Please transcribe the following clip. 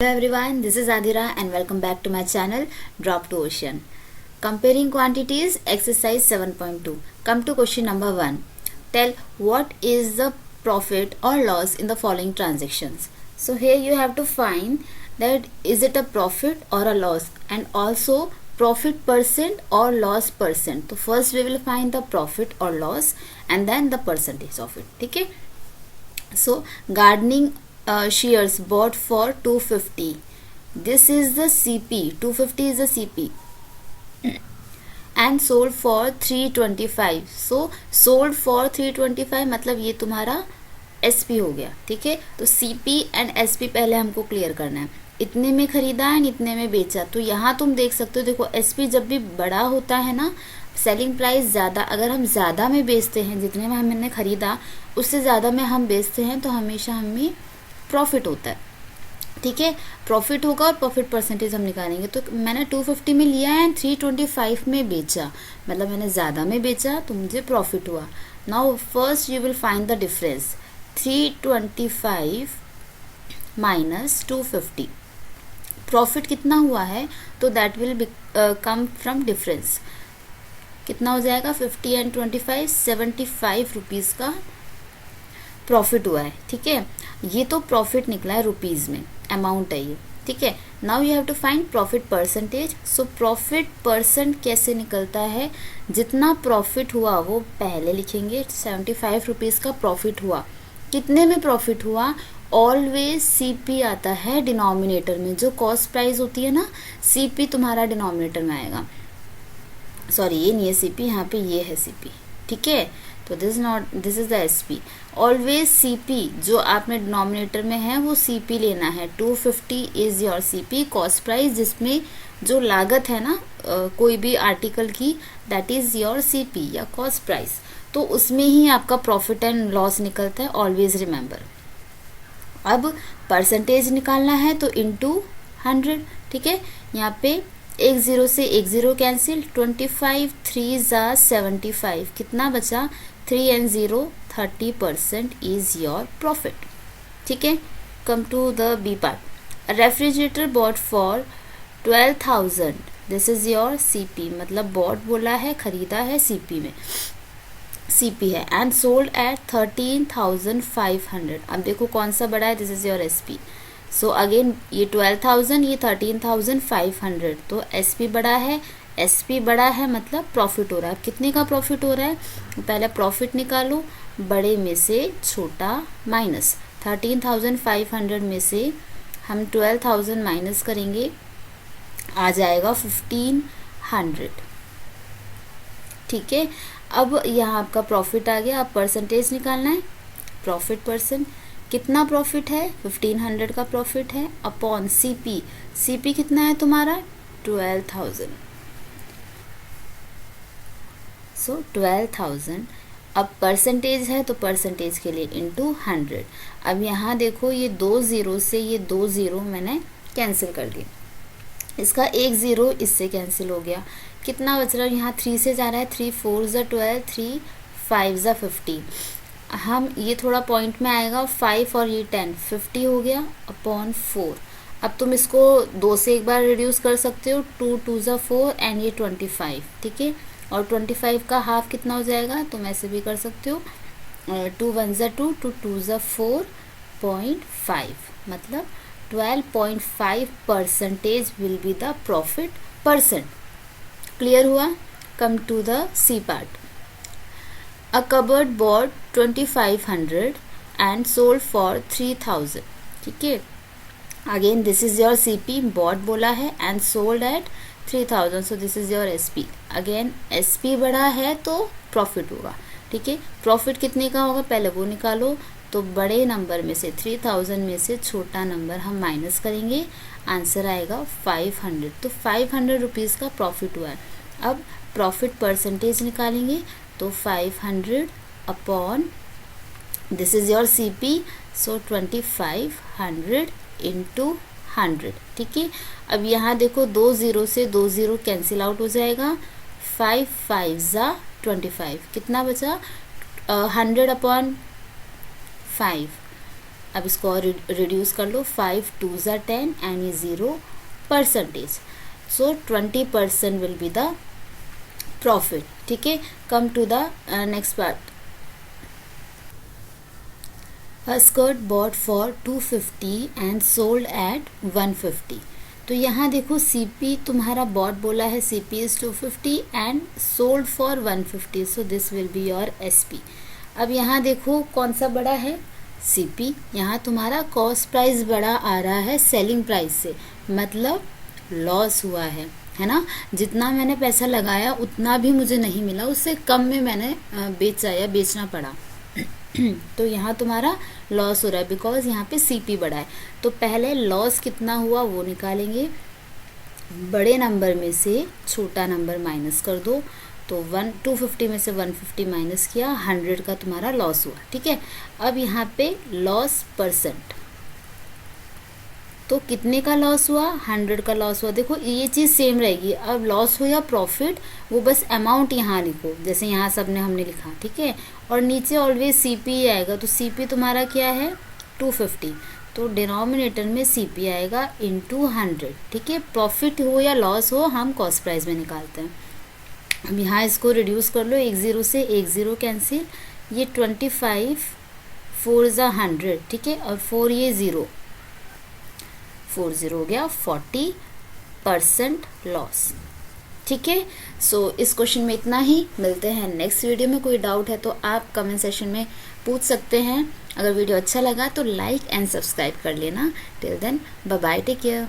Hello everyone, this is Adira and welcome back to my channel Drop to Ocean. Comparing quantities, exercise 7.2. Come to question number 1. Tell what is the profit or loss in the following transactions. So here you have to find that is it a profit or a loss, and also profit percent or loss percent. So first we will find the profit or loss and then the percentage of it. Okay? So gardening shears bought for 250. This is the CP. 250 is the CP. And sold for 325. So sold for 325 मतलब ये तुम्हारा SP हो गया. ठीक है, तो CP and SP पहले हमको क्लियर करना है. इतने में खरीदा एंड इतने में बेचा. तो यहाँ तुम देख सकते हो, देखो SP जब भी बड़ा होता है ना, सेलिंग प्राइस ज़्यादा, अगर हम ज़्यादा में बेचते हैं, जितने में हमने खरीदा उससे ज़्यादा में हम बेचते हैं तो हमेशा हमें प्रॉफिट होता है. ठीक है, प्रॉफिट होगा और प्रॉफिट परसेंटेज हम निकालेंगे. तो मैंने 250 में लिया एंड 325 में बेचा, मतलब मैंने ज़्यादा में बेचा तो मुझे प्रॉफिट हुआ. Now first you will find the difference. 325 minus 250, profit कितना हुआ है, तो that will come from difference. कितना हो जाएगा, 50 एंड 25 75 रुपीज़ का प्रॉफिट हुआ है. ठीक है, ये तो प्रॉफिट निकला है रुपीज़ में, अमाउंट है ये. ठीक है, now you have to find profit percentage. So profit percent कैसे निकलता है, जितना प्रॉफिट हुआ वो पहले लिखेंगे. 75 रुपीज़ का प्रॉफिट हुआ, कितने में प्रॉफिट हुआ, ऑलवेज CP आता है डिनोमिनेटर में. जो कॉस्ट प्राइस होती है ना, CP तुम्हारा डिनोमिनेटर में आएगा. सॉरी, ये नहीं है CP, यहाँ पे ये है CP. ठीक है, तो this is the SP. Always CP जो आपने डिनोमिनेटर में है वो CP लेना है. 250 is your CP cost price, जिसमें जो लागत है ना कोई भी आर्टिकल की, दैट इज योर CP या कॉस्ट प्राइस. तो उसमें ही आपका प्रॉफिट एंड लॉस निकलता है, ऑलवेज रिमेंबर. अब परसेंटेज निकालना है तो इनटू 100. ठीक है, यहाँ पे एक जीरो से एक जीरो कैंसिल. 25 3 जा 75, कितना बचा, 3 एंड 0 30% इज योर प्रॉफिट. ठीक है, come to the B part. Refrigerator bought for 12,000. This is your CP, मतलब बॉट बोला है, खरीदा है, CP में CP है. And sold at 13,500. अब देखो कौन सा बड़ा है, this is your SP. So again ये 12,000, ये 13,500. तो SP बड़ा है, SP बड़ा है मतलब प्रॉफिट हो रहा है. कितने का प्रॉफिट हो रहा है, पहले प्रॉफिट निकालो, बड़े में से छोटा माइनस. 13,500 में से हम 12,000 माइनस करेंगे, आ जाएगा 1,500. ठीक है, अब यहाँ आपका प्रॉफिट आ गया. अब परसेंटेज निकालना है, प्रॉफिट परसेंट. कितना प्रॉफिट है, 1,500 का प्रॉफिट है, अपॉन CP. CP कितना है तुम्हारा, 12,000. सो 12,000. अब परसेंटेज है तो परसेंटेज के लिए इनटू 100. अब यहाँ देखो ये 2 जीरो से ये 2 जीरो मैंने कैंसिल कर दिया, इसका एक ज़ीरो इससे कैंसिल हो गया. कितना बच रहा है, यहाँ 3 से जा रहा है, 3 4 ज़ा 12, 3 5 ज़ा 50. हम ये थोड़ा पॉइंट में आएगा, 5 और ये 10, 50 हो गया अपॉन 4. अब तुम इसको 2 से एक बार रिड्यूस कर सकते हो, 2 2 ज़ा 4 एंड ये 25. ठीक है, और 25 का हाफ कितना हो जाएगा, तुम ऐसे भी कर सकते हो, 2 1 ज़ा 2, 2 2 ज़ा 4.5, मतलब 12.5% will be the profit percent. Clear हुआ. Come to the C part. A cupboard bought 2,500 and sold for 3,000. ठीक है, again this is your CP, bought बोला है, and sold at 3,000. so this is your SP. Again SP बड़ा है तो profit होगा. ठीक है, प्रॉफिट कितने का होगा, पहले वो निकालो. तो बड़े नंबर में से 3,000 में से छोटा नंबर हम माइनस करेंगे, आंसर आएगा 500. तो 500 रुपीज़ का प्रॉफिट हुआ है. अब प्रॉफिट परसेंटेज निकालेंगे, तो 500 upon this is your CP. So 2,500 into 100. ठीक है, अब यहाँ देखो 2 जीरो से 2 जीरो कैंसिल आउट हो जाएगा. 5 5 ज़ा 25, कितना बचा, 100 अपॉन 5, अब इसको और रिड्यूस कर लो, 5 2 ज़ा 10 एंड ये 0%, so 20% will be the profit. ठीक है, come to the next part. A skirt bought for 250 and sold at 150। तो यहाँ देखो CP तुम्हारा बॉट बोला है, CP is 250 and sold for 150, so this will be your SP। अब यहाँ देखो कौन सा बड़ा है, CP। यहाँ तुम्हारा कॉस्ट प्राइस बड़ा आ रहा है सेलिंग प्राइस से, मतलब लॉस हुआ है ना। जितना मैंने पैसा लगाया उतना भी मुझे नहीं मिला, उससे कम में मैंने बेचा या बेचना पड़ा। तो यहाँ तुम्हारा लॉस हो रहा है बिकॉज यहाँ पे CP बड़ा है। तो पहले लॉस कितना हुआ वो निकालेंगे, बड़े नंबर में से छोटा नंबर माइनस कर दो। तो 250 में से 150 माइनस किया, 100 का तुम्हारा लॉस हुआ। ठीक है, अब यहाँ पे लॉस परसेंट, तो कितने का लॉस हुआ, 100 का लॉस हुआ। देखो ये चीज़ सेम रहेगी, अब लॉस हो या प्रॉफिट वो बस अमाउंट यहाँ लिखो, जैसे यहाँ सब ने हमने लिखा। ठीक है, और नीचे ऑलवेज CP आएगा, तो CP तुम्हारा क्या है 250, तो डिनोमिनेटर में CP आएगा इंटू 100। ठीक है, प्रॉफिट हो या लॉस हो हम कॉस्ट प्राइस में निकालते हैं। अब यहाँ इसको रिड्यूस कर लो, 1 0 से 1 0 कैंसिल, ये 25 4 ज़ा 100। ठीक है, और 4 ये 0 4 0 हो गया, 40% लॉस। ठीक है, सो इस क्वेश्चन में इतना ही, मिलते हैं नेक्स्ट वीडियो में। कोई डाउट है तो आप कमेंट सेशन में पूछ सकते हैं। अगर वीडियो अच्छा लगा तो लाइक एंड सब्सक्राइब कर लेना। Till then bye bye, take care.